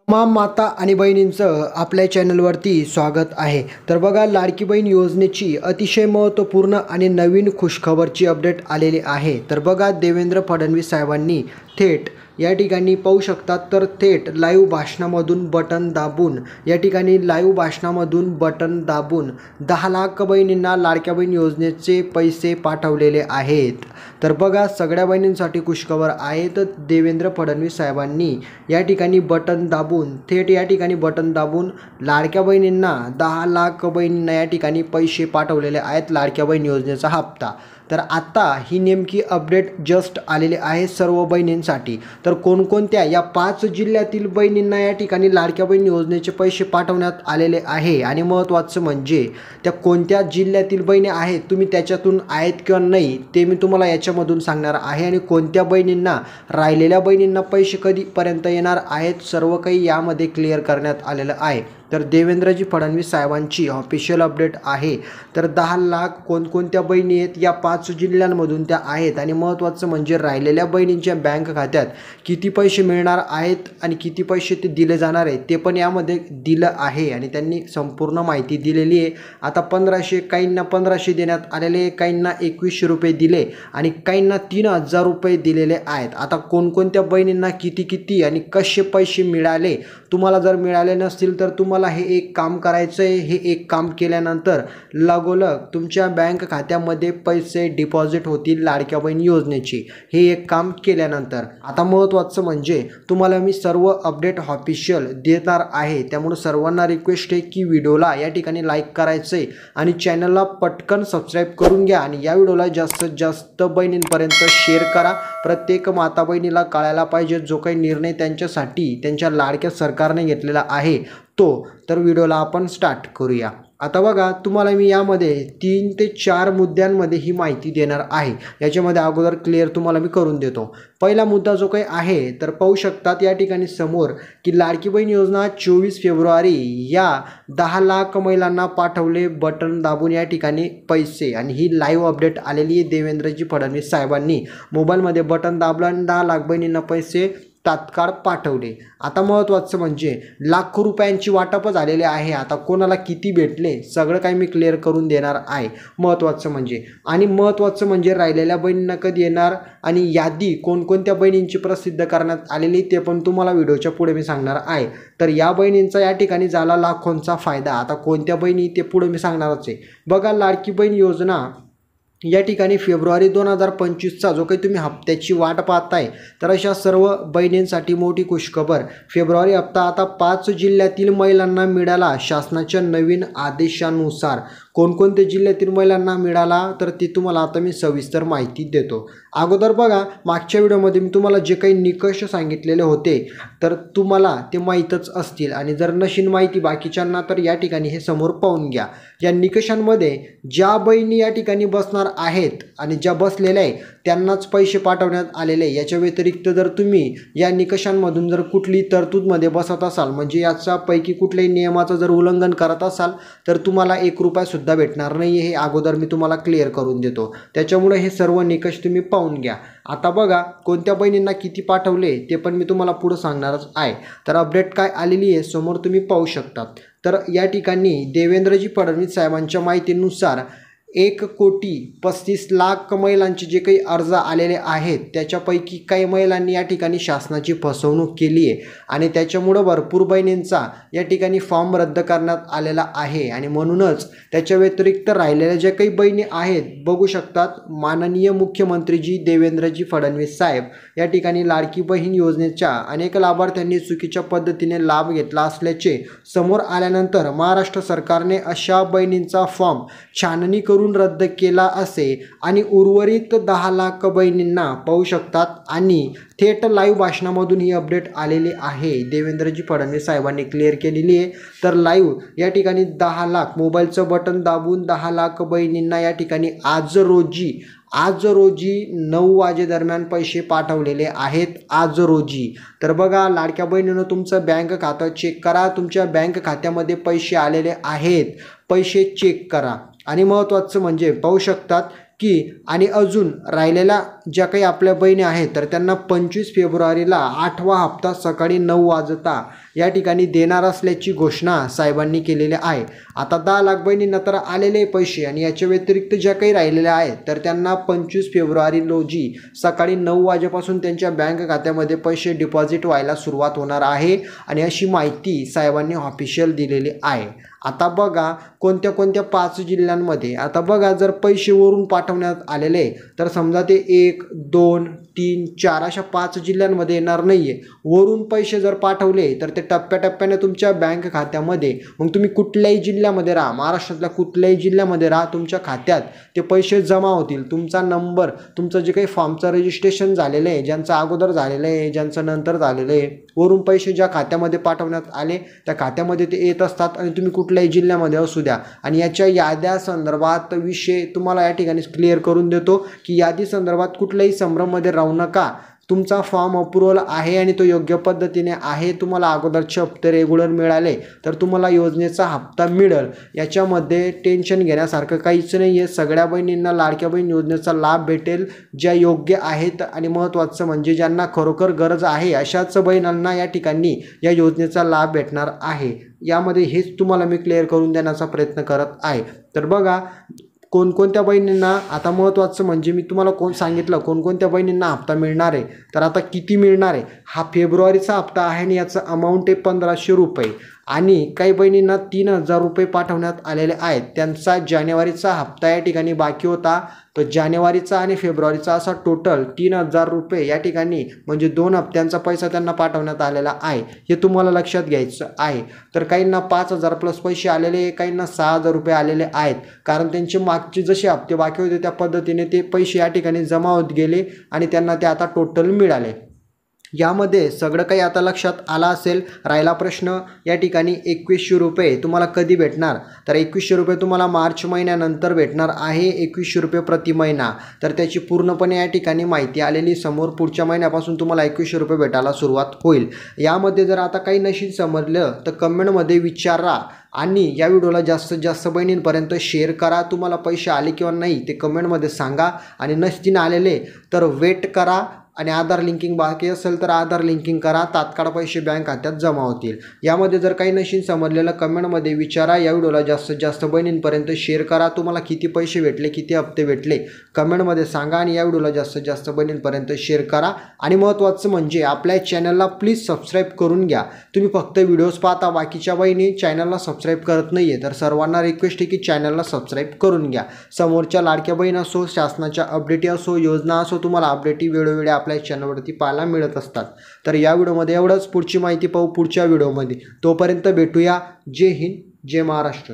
तमाम माता आणि बहिणींचं आपल्या चॅनलवरती स्वागत आहे। तर बघा, लाडकी बहीण योजनेची अतिशय महत्त्वपूर्ण आणि नवीन खुशखबरची अपडेट आलेली आहे। तर बघा, देवेंद्र फडणवीस साहेबांनी थेट या ठिकाणी पाहू शकतात, तर थेट लाईव्ह भाषणामधून बटन दाबून या ठिकाणी लाईव्ह भाषणामधून बटन दाबून 10 लाख बहिणींना लाडक्या बहीण योजनेचे पैसे पाठवलेले आहेत। तर बघा, सगळ्या बहिणींसाठी खुशखबर आहे। तर देवेंद्र फडणवीस साहेबांनी या ठिकाणी बटन दाबून थेट या ठिकाणी बटन दाबून लाडक्या बहिणींना 10 लाख बहिणींना या ठिकाणी पैसे पाठवलेले आहेत, लाडक्या बहीण योजनेचा हप्ता। तर आता ही नेमकी अपडेट जस्ट आलेली आहे सर्व बहिणींसाठी। तर कोणकोणत्या या 5 जिल्ह्यातील बहिणींना या ठिकाणी लाडक्या बहीण योजनेचे पैसे पाठवण्यात आलेले आहे आणि महत्त्वाचं म्हणजे त्या कोणत्या जिल्ह्यातील बहिणी आहेत, तुम्ही त्याच्यातून आहेत किंवा नाही ते मी तुम्हाला याच्यामधून सांगणार आहे। आणि कोणत्या बहिणींना, राहिलेल्या बहिणींना पैसे कधीपर्यंत येणार आहेत, सर्व काही यामध्ये क्लिअर करण्यात आलेलं आहे। तर देवेंद्रजी फडणवीस साहेबांची ऑफिशियल अपडेट आहे। तर 10 लाख कोणकोणत्या बहिणी आहेत, या 5 जिल्ह्यांमधून त्या आहेत। आणि महत्त्वाचं म्हणजे राहिलेल्या बहिणींच्या बँक खात्यात किती पैसे मिळणार आहेत आणि किती पैसे ते दिले जाणार आहेत ते पण यामध्ये दिलं आहे आणि त्यांनी संपूर्ण माहिती दिलेली आहे। आता 1500, काहींना 1500 देण्यात आलेले, काहींना 2100 रुपये दिले आणि काहींना 3000 रुपये दिलेले आहेत। आता कोणकोणत्या बहिणींना किती किती आणि कसे पैसे मिळाले, तुम्हाला जर मिळाले नसतील तर तुम्हाला हे एक काम करायचं आहे। हे एक काम केल्यानंतर लगोलग तुमच्या बँक खात्यामध्ये पैसे डिपॉझिट होतील लाडक्या बहीण योजनेची, हे एक काम केल्यानंतर। आता महत्त्वाचं म्हणजे तुम्हाला मी सर्व अपडेट ऑफिशियल देणार आहे, त्यामुळे सर्वांना रिक्वेस्ट आहे की व्हिडिओला या ठिकाणी लाईक करायचं आहे आणि चॅनलला पटकन सबस्क्राईब करून घ्या आणि या व्हिडिओला जास्तीत जास्त बहिणींपर्यंत शेअर करा। प्रत्येक माता बहिणीला कळायला पाहिजे जो काही निर्णय त्यांच्यासाठी त्यांच्या लाडक्या सरकारने घेतलेला आहे तो। तर व्हिडिओला आपण स्टार्ट करूया। आता बघा, तुम्हाला मी यामध्ये 3 ते 4 मुद्द्यांमध्ये ही माहिती देणार आहे। याच्यामध्ये अगोदर क्लिअर तुम्हाला मी करून देतो। पहिला मुद्दा जो काही आहे, तर पाहू शकतात या ठिकाणी समोर की लाडकी बहीण योजना 24 फेब्रुवारी या 10 लाख महिलांना पाठवले बटन दाबून या ठिकाणी पैसे। आणि ही लाईव्ह अपडेट आलेली आहे। देवेंद्रजी फडणवीस साहेबांनी मोबाईलमध्ये बटन दाबलं आणि 10 लाख बहिणींना पैसे तात्काळ पाठवले। आता महत्त्वाचं म्हणजे लाखो रुपयांची वाटप झालेले आहे। आता कोणाला किती भेटले सगळं काही मी क्लिअर करून देणार आहे। महत्त्वाचं म्हणजे राहिलेल्या बहिणींना कधी येणार आणि यादी कोणकोणत्या बहिणींची प्रसिद्ध करण्यात आलेली ते पण तुम्हाला व्हिडिओच्या पुढे मी सांगणार आहे। तर या बहिणींचा या ठिकाणी झाला लाखोंचा फायदा। आता कोणत्या बहिणी ते पुढे मी सांगणारच आहे। बघा, लाडकी बहीण योजना या ठिकाणी फेब्रुवारी 2025चा जो काही तुम्ही हप्त्याची वाट पाहताय, तर अशा सर्व बहिणींसाठी मोठी खुशखबर। फेब्रुवारी हप्ता आता 5 जिल्ह्यातील महिलांना मिळाला शासनाच्या नवीन आदेशानुसार। कोणकोणत्या जिल्ह्यातील महिलांना मिळाला तर ते तुम्हाला आता मी सविस्तर माहिती देतो। अगोदर बघा, मागच्या व्हिडिओमध्ये मी तुम्हाला जे काही निकष सांगितलेले होते तर तुम्हाला ते माहीतच असतील आणि जर नशीन माहिती बाकीच्यांना तर या ठिकाणी हे समोर पाहून घ्या। या निकषांमध्ये ज्या बहिणी या ठिकाणी बसणार आहेत आणि ज्या बसलेल्या आहे त्यांनाच पैसे पाठवण्यात आलेले। याच्या व्यतिरिक्त जर तुम्ही या निकषांमधून जर कुठली तरतूदमध्ये बसत असाल, म्हणजे याच्यापैकी कुठल्याही नियमाचं जर उल्लंघन करत असाल तर तुम्हाला 1 रुपया सुद्धा भेटणार नाही। हे अगोदर मी तुम्हाला क्लिअर करून देतो, त्याच्यामुळे हे सर्व निकष तुम्ही पाहून घ्या। आता बघा, कोणत्या बहिणींना किती पाठवले ते पण मी तुम्हाला पुढे सांगणारच आहे। तर अपडेट काय आलेली आहे समोर तुम्ही पाहू शकतात। तर या ठिकाणी देवेंद्रजी फडणवीस साहेबांच्या माहितीनुसार 1,35,00,000 महिलांचे जे काही अर्ज आलेले आहेत त्याच्यापैकी काही महिलांनी या ठिकाणी शासनाची फसवणूक केली आहे आणि त्याच्यामुळं भरपूर बहिणींचा या ठिकाणी फॉर्म रद्द करण्यात आलेला आहे। आणि म्हणूनच त्याच्या व्यतिरिक्त राहिलेल्या ज्या काही बहिणी आहेत, बघू शकतात, माननीय मुख्यमंत्रीजी देवेंद्रजी फडणवीस साहेब या ठिकाणी लाडकी बहीण योजनेच्या अनेक लाभार्थ्यांनी चुकीच्या पद्धतीने लाभ घेतला असल्याचे समोर आल्यानंतर महाराष्ट्र सरकारने अशा बहिणींचा फॉर्म छाननी करून रद्द केला असे आणि उर्वरित 10 लाख बहिणींना पाहू शकतात। आणि थेट लाईव्ह भाषणामधून ही अपडेट आलेली आहे, देवेंद्रजी फडणवीस साहेबांनी क्लिअर केलेली आहे। तर लाईव्ह या ठिकाणी 10 लाख मोबाईलचं बटन दाबून 10 लाख बहिणींना या ठिकाणी आज रोजी 9 वाजेदरम्यान पैसे पाठवलेले आहेत, आज रोजी। तर बघा, लाडक्या बहिणीनं तुमचं बँक खातं चेक करा, तुमच्या बँक खात्यामध्ये पैसे आलेले आहेत, पैसे चेक करा। आणि महत्त्वाचं म्हणजे पाहू शकतात की आणि अजून राहिलेल्या ज्या काही आपल्या बहिणी आहेत तर त्यांना 25 फेब्रुवारीला 8वा हप्ता सकाळी 9 वाजता या ठिकाणी देणार असल्याची घोषणा साहेबांनी केलेली आहे। आता 10 लाख बहिणींना तर आलेले पैसे आणि याच्या व्यतिरिक्त ज्या काही राहिलेल्या आहेत तर त्यांना 25 फेब्रुवारी रोजी सकाळी 9 वाजेपासून त्यांच्या बँक खात्यामध्ये पैसे डिपॉझिट व्हायला सुरुवात होणार आहे आणि अशी माहिती साहेबांनी ऑफिशियल दिलेली आहे। आता बघा कोणत्या कोणत्या 5 जिल्ह्यांमध्ये, आता बघा जर पैसे वरून पाठवण्यात आलेले तर समजा ते 1, 2, 3, 4 अशा 5 जिल्ह्यांमध्ये येणार नाही आहे। वरून पैसे जर पाठवले तर ते टप्प्याटप्प्याने तुमच्या बँक खात्यामध्ये, मग तुम्ही कुठल्याही जिल्ह्यामध्ये राहा, महाराष्ट्रातल्या कुठल्याही जिल्ह्यामध्ये राहा, तुमच्या खात्यात ते पैसे जमा होतील। तुमचा नंबर, तुमचं जे काही फॉर्मचं रजिस्ट्रेशन झालेलं आहे, ज्यांचं अगोदर झालेलं आहे, ज्यांचं नंतर झालेलं आहे, वरून पैसे ज्या खात्यामध्ये पाठवण्यात आले त्या खात्यामध्ये ते येत असतात आणि तुम्ही कुठल्याही जिल्ह्यामध्ये असू द्या। आणि याच्या याद्या संदर्भात विषय तुम्हाला या ठिकाणी क्लिअर करून देतो की यादी संदर्भात कुठल्याही संभ्रममध्ये राहू नका। तुमचा फॉर्म अप्रूव्हल आहे आणि तो योग्य पद्धतीने आहे, तुम्हाला अगोदरचे हप्ते रेग्युलर मिळाले तर तुम्हाला योजनेचा हप्ता मिळेल। याच्यामध्ये टेन्शन घेण्यासारखं काहीच नाही आहे। सगळ्या बहिणींना लाडक्या बहीण योजनेचा लाभ भेटेल ज्या योग्य आहेत आणि महत्त्वाचं म्हणजे ज्यांना खरोखर गरज आहे अशाच बहिणींना या ठिकाणी या योजनेचा लाभ भेटणार आहे। यामध्ये हेच तुम्हाला मी क्लिअर करून देण्याचा प्रयत्न करत आहे। तर बघा कोणकोणत्या बहिणींना, आता महत्त्वाचं म्हणजे मी तुम्हाला सांगितलं कोणकोणत्या बहिणींना हप्ता मिळणार आहे। तर आता किती मिळणार आहे, हा फेब्रुवारीचा हप्ता आहे आणि याचं अमाऊंट आहे 1500 रुपये आणि काही बहिणींना 3000 रुपये पाठवण्यात आलेले आहेत। त्यांचा जानेवारीचा हप्ता या ठिकाणी बाकी होता, तो जानेवारीचा आणि फेब्रुवारीचा असा टोटल 3000 रुपये या ठिकाणी म्हणजे 2 हप्त्यांचा पैसा त्यांना पाठवण्यात आलेला आहे, हे तुम्हाला लक्षात घ्यायचं आहे। तर काहींना 5000 प्लस पैसे आलेले, काहींना 6000 रुपये आलेले आहेत, कारण त्यांचे मागचे जसे हप्ते बाकी होते त्या पद्धतीने ते पैसे या ठिकाणी जमा होत गेले आणि त्यांना ते आता टोटल मिळाले। यामध्ये सगळं काही आता लक्षात आला असेल। राहिला प्रश्न या ठिकाणी 2100 रुपये तुम्हाला कधी भेटणार, तर 2100 रुपये तुम्हाला मार्च महिन्यानंतर भेटणार आहे, 2100 रुपये प्रति महिना। तर त्याची पूर्णपणे या ठिकाणी माहिती आलेली समोर, पुढच्या महिन्यापासून तुम्हाला 2100 रुपये भेटायला सुरुवात होईल। यामध्ये जर आता काही नशीब समजलं तर कमेंटमध्ये विचारा आणि या व्हिडिओला जास्तीत जास्त बहिणींपर्यंत शेअर करा। तुम्हाला पैसे आले किंवा नाही ते कमेंटमध्ये सांगा आणि नसतील आलेले तर वेट करा आणि आधार लिंकिंग बाकी असेल तर आधार लिंकिंग करा, तात्काळ पैसे बँक खात्यात जमा होतील। यामध्ये जर काही नशीब समजलेलं कमेंटमध्ये विचारा। या व्हिडिओला जास्तीत जास्त बहिणींपर्यंत शेअर करा। तुम्हाला किती पैसे भेटले, किती हप्ते भेटले कमेंटमध्ये सांगा आणि या व्हिडिओला जास्तीत जास्त बहिणींपर्यंत शेअर करा। आणि महत्त्वाचं म्हणजे आपल्या चॅनलला प्लीज सबस्क्राईब करून घ्या। तुम्ही फक्त व्हिडिओज पाहता, बाकीच्या बहिणी चॅनलला सबस्क्राईब करत नाही आहे, तर सर्वांना रिक्वेस्ट आहे की चॅनलला सबस्क्राईब करून घ्या। समोरच्या लाडक्या बहीण असो, शासनाच्या अपडेटी असो, योजना असो, तुम्हाला अपडेटी वेळोवेळी आपल्या चॅनलवरती पाहायला मिळत असतात। तर या व्हिडिओमध्ये एवढंच, पुढची माहिती पाहू पुढच्या व्हिडिओमध्ये। तोपर्यंत भेटूया। जय हिंद, जय महाराष्ट्र।